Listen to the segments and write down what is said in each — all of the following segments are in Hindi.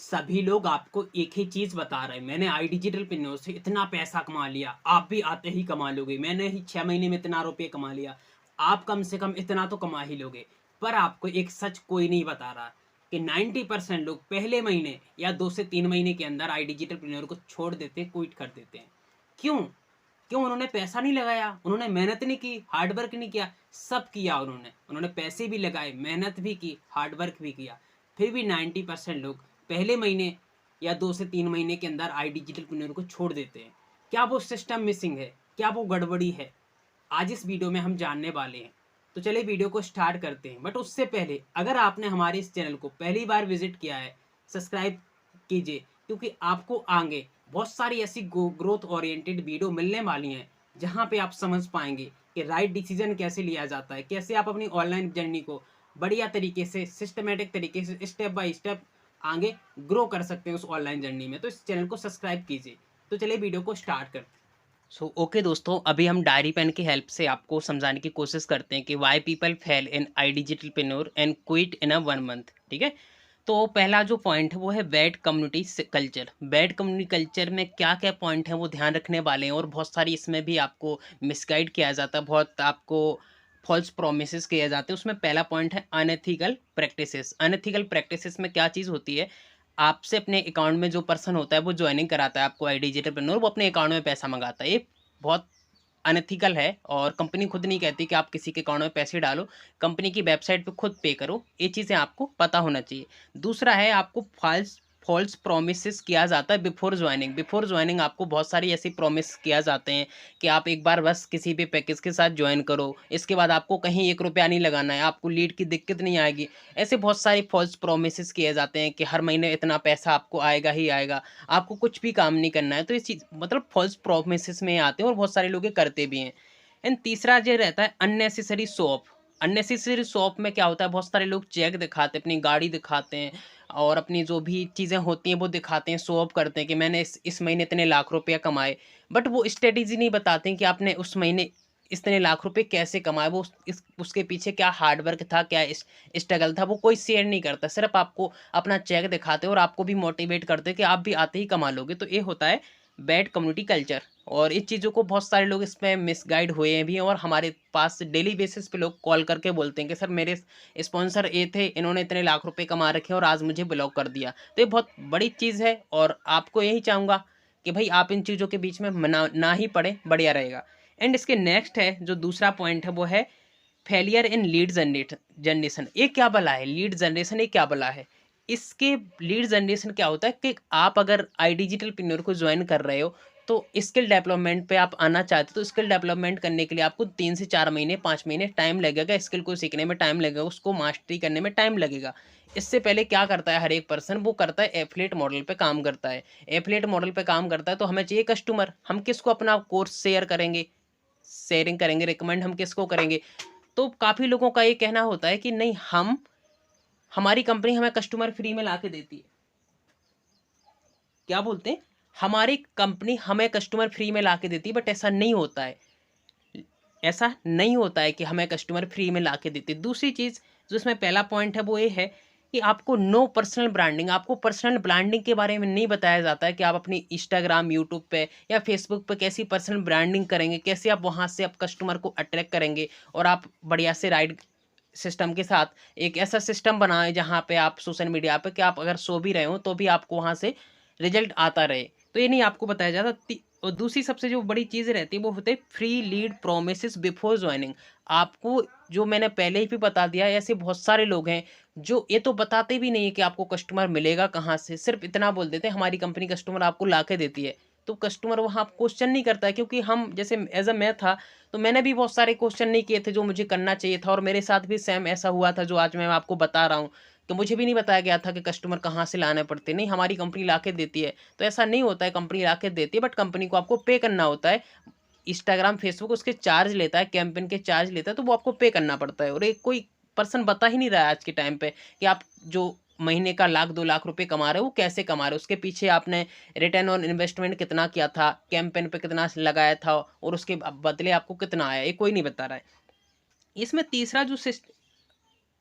सभी लोग आपको एक ही चीज़ बता रहे हैं, मैंने आई डिजिटलप्रेन्योर से इतना पैसा कमा लिया, आप भी आते ही कमा लोगे। मैंने ही 6 महीने में इतना रुपए कमा लिया, आप कम से कम इतना तो कमा ही लोगे। पर आपको एक सच कोई नहीं बता रहा कि 90% लोग पहले महीने या 2 से 3 महीने के अंदर आई डिजिटलप्रेन्योर को छोड़ देते हैं, क्विट कर देते हैं। क्यों? क्यों? उन्होंने पैसा नहीं लगाया, उन्होंने मेहनत नहीं की, हार्ड वर्क नहीं किया, सब किया उन्होंने। उन्होंने पैसे भी लगाए, मेहनत भी की, हार्ड वर्क भी किया। फिर भी 90% लोग पहले महीने या 2 से 3 महीने के अंदर आई डिजिटलप्रेन्योर को छोड़ देते हैं। क्या वो सिस्टम मिसिंग है? क्या वो गड़बड़ी है? आज इस वीडियो में हम जानने वाले हैं। तो चलिए वीडियो को स्टार्ट करते हैं। बट उससे पहले अगर आपने हमारे इस चैनल को पहली बार विजिट किया है, सब्सक्राइब कीजिए, क्योंकि आपको आगे बहुत सारी ऐसी ग्रोथ ओरिएंटेड वीडियो मिलने वाली हैं जहां पे आप समझ पाएंगे कि राइट डिसीजन कैसे लिया जाता है, कैसे आप अपनी ऑनलाइन जर्नी को बढ़िया तरीके से, सिस्टमेटिक तरीके से, स्टेप बाय स्टेप आगे ग्रो कर सकते हैं उस ऑनलाइन जर्नी में। तो इस चैनल को सब्सक्राइब कीजिए। तो चलिए वीडियो को स्टार्ट करते हैं। ओके दोस्तों, अभी हम डायरी पेन की हेल्प से आपको समझाने की कोशिश करते हैं कि why people fail in AI digitalpreneur and quit in a 1 month. ठीक है, तो पहला जो पॉइंट है वो है bad community culture. Bad community culture में क्या क्या पॉइंट हैं वो ध्यान रखने वाले हैं, और बहुत सारी इसमें भी आपको मिसगाइड किया जाता है, बहुत आपको फॉल्स प्रोमिस किए जाते हैं। उसमें पहला पॉइंट है अनएथिकल प्रैक्टिसेस। अनएथिकल प्रैक्टिसेस में क्या चीज़ होती है, आपसे अपने अकाउंट में जो पर्सन होता है वो ज्वाइनिंग कराता है आपको आई डिजिटलप्रेन्योर, वो अपने अकाउंट में पैसा मंगाता है। ये बहुत अनएथिकल है, और कंपनी खुद नहीं कहती कि आप किसी के अकाउंट में पैसे डालो, कंपनी की वेबसाइट पे खुद पे करो। ये चीज़ें आपको पता होना चाहिए। दूसरा है, आपको फॉल्स फॉल्स प्रोमिस किया जाता है बिफोर ज्वाइनिंग। बिफोर ज्वाइनिंग आपको बहुत सारी ऐसी प्रोमिस किया जाते हैं कि आप एक बार बस किसी भी पैकेज के साथ ज्वाइन करो, इसके बाद आपको कहीं 1 रुपया नहीं लगाना है, आपको लीड की दिक्कत नहीं आएगी। ऐसे बहुत सारे फॉल्स प्रोमिस किए जाते हैं कि हर महीने इतना पैसा आपको आएगा ही आएगा, आपको कुछ भी काम नहीं करना है। तो ये चीज़ मतलब फॉल्स प्रोमिस में आते हैं, और बहुत सारे लोग ये करते भी हैं। एंड तीसरा जो रहता है unnecessary show off. Unnecessary show off में क्या होता है, बहुत सारे लोग चेक दिखाते हैं, अपनी गाड़ी दिखाते हैं, और अपनी जो भी चीज़ें होती हैं वो दिखाते हैं, शो ऑफ करते हैं कि मैंने इस महीने इतने लाख रुपया कमाए। बट वो स्ट्रेटेजी नहीं बताते हैं कि आपने उस महीने इतने लाख रुपए कैसे कमाए, वो उसके पीछे क्या हार्ड वर्क था, क्या स्ट्रगल था, वो कोई शेयर नहीं करता। सिर्फ आपको अपना चेक दिखाते हैं, और आपको भी मोटिवेट करते हैं कि आप भी आते ही कमा लोगे। तो ये होता है बैड कम्युनिटी कल्चर, और इस चीज़ों को बहुत सारे लोग इसमें मिसगाइड हुए हैं भी हैं, और हमारे पास डेली बेसिस पे लोग कॉल करके बोलते हैं कि सर मेरे स्पॉन्सर ये थे, इन्होंने इतने लाख रुपए कमा रखे हैं और आज मुझे ब्लॉक कर दिया। तो ये बहुत बड़ी चीज़ है, और आपको यही चाहूँगा कि भाई आप इन चीज़ों के बीच में ना ही पड़े, बढ़िया रहेगा। एंड इसके नेक्स्ट है जो दूसरा पॉइंट है वो है फेलियर इन लीड जनरेशन। ये क्या बला है लीड जनरेशन, ये क्या बला है? इसके लीड जनरेशन क्या होता है कि आप अगर आई डिजिटलप्रेन्योर को ज्वाइन कर रहे हो, तो स्किल डेवलपमेंट पे आप आना चाहते हो, तो स्किल डेवलपमेंट करने के लिए आपको 3 से 4 महीने 5 महीने टाइम लगेगा, स्किल को सीखने में टाइम लगेगा, उसको मास्टरी करने में टाइम लगेगा। इससे पहले क्या करता है हर एक पर्सन, वो करता है एफिलिएट मॉडल पे काम करता है। एफिलिएट मॉडल पे काम करता है तो हमें चाहिए कस्टमर, हम किसको अपना कोर्स शेयर करेंगे, शेयरिंग करेंगे, रिकमेंड हम किसको करेंगे? तो काफ़ी लोगों का ये कहना होता है कि नहीं, हम हमारी कंपनी हमें कस्टमर फ्री में ला के देती है। क्या बोलते हैं? हमारी कंपनी हमें कस्टमर फ्री में ला के देती है, बट ऐसा नहीं होता है। ऐसा नहीं होता है कि हमें कस्टमर फ्री में ला के देती है। दूसरी चीज़ जो इसमें पहला पॉइंट है वो ये है कि आपको नो पर्सनल ब्रांडिंग, आपको पर्सनल ब्रांडिंग के बारे में नहीं बताया जाता है कि आप अपनी इंस्टाग्राम, यूट्यूब पे या फेसबुक पे कैसी पर्सनल ब्रांडिंग करेंगे, कैसे आप वहाँ से आप कस्टमर को अट्रैक्ट करेंगे, और आप बढ़िया से राइड सिस्टम के साथ एक ऐसा सिस्टम बनाएं जहाँ पे आप सोशल मीडिया पे कि आप अगर सो भी रहे हो तो भी आपको वहाँ से रिजल्ट आता रहे। तो ये नहीं आपको बताया जाता। और दूसरी सबसे जो बड़ी चीज़ रहती है वो होते हैं free lead promise before joining. आपको जो मैंने पहले ही भी बता दिया है, ऐसे बहुत सारे लोग हैं जो ये तो बताते भी नहीं है कि आपको कस्टमर मिलेगा कहाँ से, सिर्फ इतना बोल देते हैं हमारी कंपनी कस्टमर आपको ला के देती है। तो कस्टमर वहाँ क्वेश्चन नहीं करता है, क्योंकि हम जैसे एज अ मैं था, तो मैंने भी बहुत सारे क्वेश्चन नहीं किए थे जो मुझे करना चाहिए था, और मेरे साथ भी सेम ऐसा हुआ था जो आज मैं आपको बता रहा हूँ। तो मुझे भी नहीं बताया गया था कि कस्टमर कहाँ से लाने पड़ते, नहीं हमारी कंपनी ला के देती है। तो ऐसा नहीं होता है, कंपनी ला के देती है, बट कंपनी को आपको पे करना होता है। इंस्टाग्राम, फेसबुक उसके चार्ज लेता है, कैंपेन के चार्ज लेता है, तो वो आपको पे करना पड़ता है। और एक कोई पर्सन बता ही नहीं रहा है आज के टाइम पे कि आप जो महीने का 1 लाख 2 लाख रुपए कमा रहे हो वो कैसे कमा रहे हो, उसके पीछे आपने रिटर्न ऑन इन्वेस्टमेंट कितना किया था, कैंपेन पे कितना लगाया था, और उसके बदले आपको कितना आया, ये कोई नहीं बता रहा है। इसमें तीसरा जो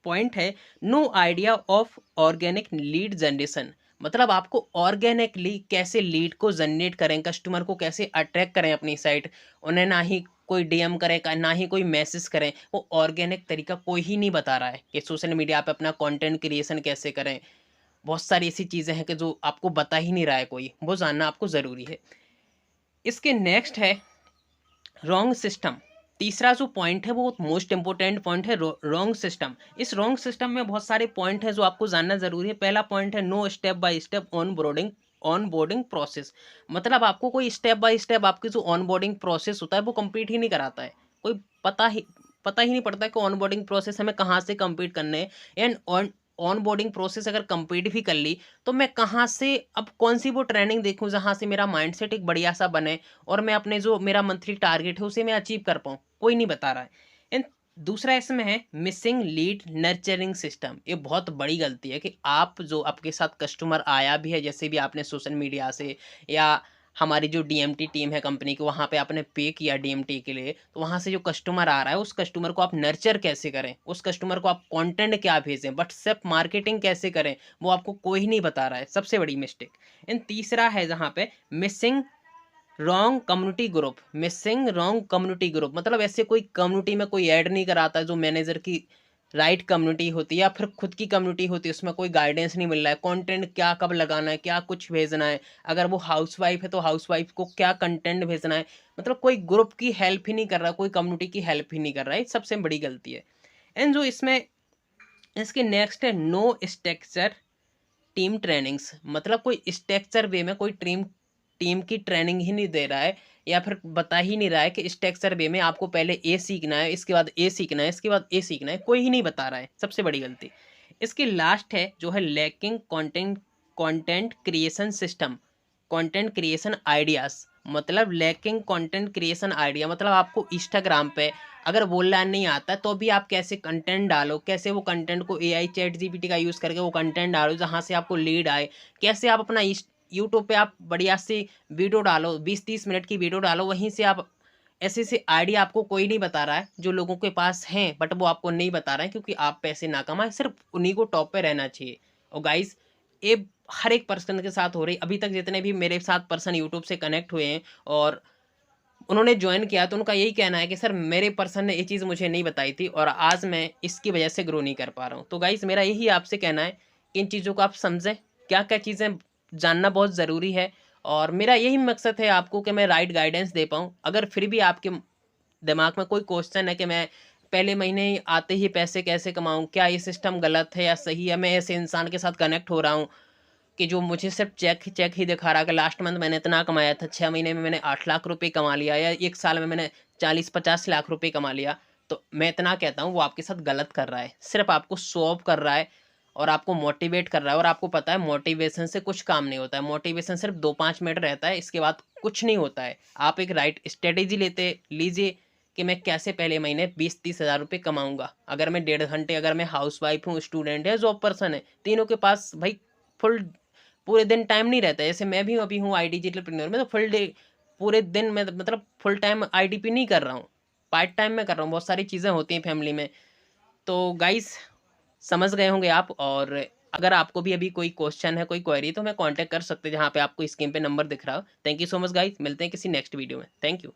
पॉइंट है, no idea of organic lead generation. मतलब आपको ऑर्गेनिकली कैसे लीड को जनरेट करें, कस्टमर को कैसे अट्रैक्ट करें अपनी साइट, उन्हें ना ही कोई डीएम करे ना ही कोई मैसेज करें, वो ऑर्गेनिक तरीका कोई ही नहीं बता रहा है कि सोशल मीडिया पे अपना कंटेंट क्रिएशन कैसे करें। बहुत सारी ऐसी चीज़ें हैं कि जो आपको बता ही नहीं रहा है कोई, वो जानना आपको ज़रूरी है। इसके नेक्स्ट है रॉन्ग सिस्टम। तीसरा जो पॉइंट है वो मोस्ट इंपोर्टेंट पॉइंट है, रॉन्ग सिस्टम। इस रॉन्ग सिस्टम में बहुत सारे पॉइंट हैं जो आपको जानना जरूरी है। पहला पॉइंट है no step by step onboarding process. मतलब आपको कोई स्टेप बाय स्टेप आपकी जो ऑन बोर्डिंग प्रोसेस होता है वो कंप्लीट ही नहीं कराता है। कोई पता ही नहीं पड़ता कि ऑन बोर्डिंग प्रोसेस हमें कहाँ से कंप्लीट करने हैं। एंड ऑन बोर्डिंग प्रोसेस अगर कंप्लीट भी कर ली तो मैं कहाँ से अब कौन सी वो ट्रेनिंग देखूँ जहाँ से मेरा माइंडसेट एक बढ़िया सा बने और मैं अपने जो मेरा मंथली टारगेट है उसे मैं अचीव कर पाऊँ, कोई नहीं बता रहा है। एंड दूसरा इसमें है मिसिंग लीड नर्चरिंग सिस्टम। ये बहुत बड़ी गलती है कि आप जो आपके साथ कस्टमर आया भी है, जैसे भी आपने सोशल मीडिया से या हमारी जो डीएमटी टीम है कंपनी की, वहाँ पे आपने पे किया डीएमटी के लिए, तो वहाँ से जो कस्टमर आ रहा है उस कस्टमर को आप नर्चर कैसे करें, उस कस्टमर को आप कंटेंट क्या भेजें, व्हाट्सएप मार्केटिंग कैसे करें, वो आपको कोई नहीं बता रहा है। सबसे बड़ी मिस्टेक। एंड तीसरा है जहाँ पे missing wrong community group. Missing wrong community group मतलब ऐसे कोई कम्युनिटी में कोई ऐड नहीं कराता जो मैनेजर की राइट कम्युनिटी होती है या फिर खुद की कम्युनिटी होती है, उसमें कोई गाइडेंस नहीं मिल रहा है, कंटेंट क्या कब लगाना है, क्या कुछ भेजना है। अगर वो हाउसवाइफ है तो हाउसवाइफ को क्या कंटेंट भेजना है। मतलब कोई ग्रुप की हेल्प ही नहीं कर रहा, कोई कम्युनिटी की हेल्प ही नहीं कर रहा है। सबसे बड़ी गलती है। एंड जो इसमें इसके नेक्स्ट है नो स्ट्रक्चर टीम ट्रेनिंग्स। मतलब कोई स्ट्रक्चर वे में कोई टीम टीम की ट्रेनिंग ही नहीं दे रहा है या फिर बता ही नहीं रहा है कि स्ट्रक्चर वे में आपको पहले ए सीखना है, इसके बाद ए सीखना है, इसके बाद ए सीखना है, कोई ही नहीं बता रहा है। सबसे बड़ी गलती। इसकी लास्ट है जो है lacking content creation system, content creation ideas. मतलब लैकिंग कंटेंट क्रिएशन आइडिया मतलब आपको इंस्टाग्राम पे अगर बोलना नहीं आता तो भी आप कैसे कंटेंट डालो, कैसे वो कंटेंट को एआई चैट जीपीटी का यूज़ करके वो कंटेंट डालो जहाँ से आपको लीड आए। कैसे आप अपना यूट्यूब पे आप बढ़िया सी वीडियो डालो, 20-30 मिनट की वीडियो डालो, वहीं से आप ऐसे ऐसे आइडिया आपको कोई नहीं बता रहा है जो लोगों के पास हैं, बट वो आपको नहीं बता रहे हैं क्योंकि आप पैसे ना कमाएं, सिर्फ उन्हीं को टॉप पे रहना चाहिए। और गाइस ये हर एक पर्सन के साथ हो रही। अभी तक जितने भी मेरे साथ पर्सन यूट्यूब से कनेक्ट हुए हैं और उन्होंने ज्वाइन किया तो उनका यही कहना है कि सर मेरे पर्सन ने ये चीज़ मुझे नहीं बताई थी और आज मैं इसकी वजह से ग्रो नहीं कर पा रहा हूँ। तो गाइस मेरा यही आपसे कहना है कि इन चीज़ों को आप समझें, क्या क्या चीज़ें जानना बहुत ज़रूरी है। और मेरा यही मकसद है आपको कि मैं राइट गाइडेंस दे पाऊँ। अगर फिर भी आपके दिमाग में कोई क्वेश्चन है कि मैं पहले महीने ही आते ही पैसे कैसे कमाऊँ, क्या ये सिस्टम गलत है या सही है, मैं ऐसे इंसान के साथ कनेक्ट हो रहा हूँ कि जो मुझे सिर्फ चेक ही दिखा रहा है कि लास्ट मंथ मैंने इतना कमाया था, 6 महीने में मैंने 8 लाख रुपए कमा लिया या 1 साल में मैंने 40-50 लाख रुपए कमा लिया, तो मैं इतना कहता हूँ वो आपके साथ गलत कर रहा है। सिर्फ आपको शो ऑफ कर रहा है और आपको मोटिवेट कर रहा है। और आपको पता है मोटिवेशन से कुछ काम नहीं होता है, मोटिवेशन सिर्फ 2-5 मिनट रहता है, इसके बाद कुछ नहीं होता है। आप एक राइट स्ट्रेटेजी लीजिए कि मैं कैसे पहले महीने 20-30 हज़ार रुपये कमाऊंगा। अगर मैं 1.5 घंटे, अगर मैं हाउस वाइफ हूँ, स्टूडेंट है, जॉब पर्सन है, तीनों के पास भाई फुल पूरे दिन टाइम नहीं रहता है। जैसे मैं भी अभी हूँ आई डिजिटल में, तो फुल डे पूरे दिन में मतलब फुल टाइम आईडीपी नहीं कर रहा हूँ, पार्ट टाइम में कर रहा हूँ। बहुत सारी चीज़ें होती हैं फैमिली में। तो गाइस समझ गए होंगे आप। और अगर आपको भी अभी कोई क्वेश्चन है, कोई क्वेरी, तो मैं कांटेक्ट कर सकते हैं जहाँ पे आपको स्क्रीन पे नंबर दिख रहा हो। Thank you so much guys, मिलते हैं किसी नेक्स्ट वीडियो में। Thank you.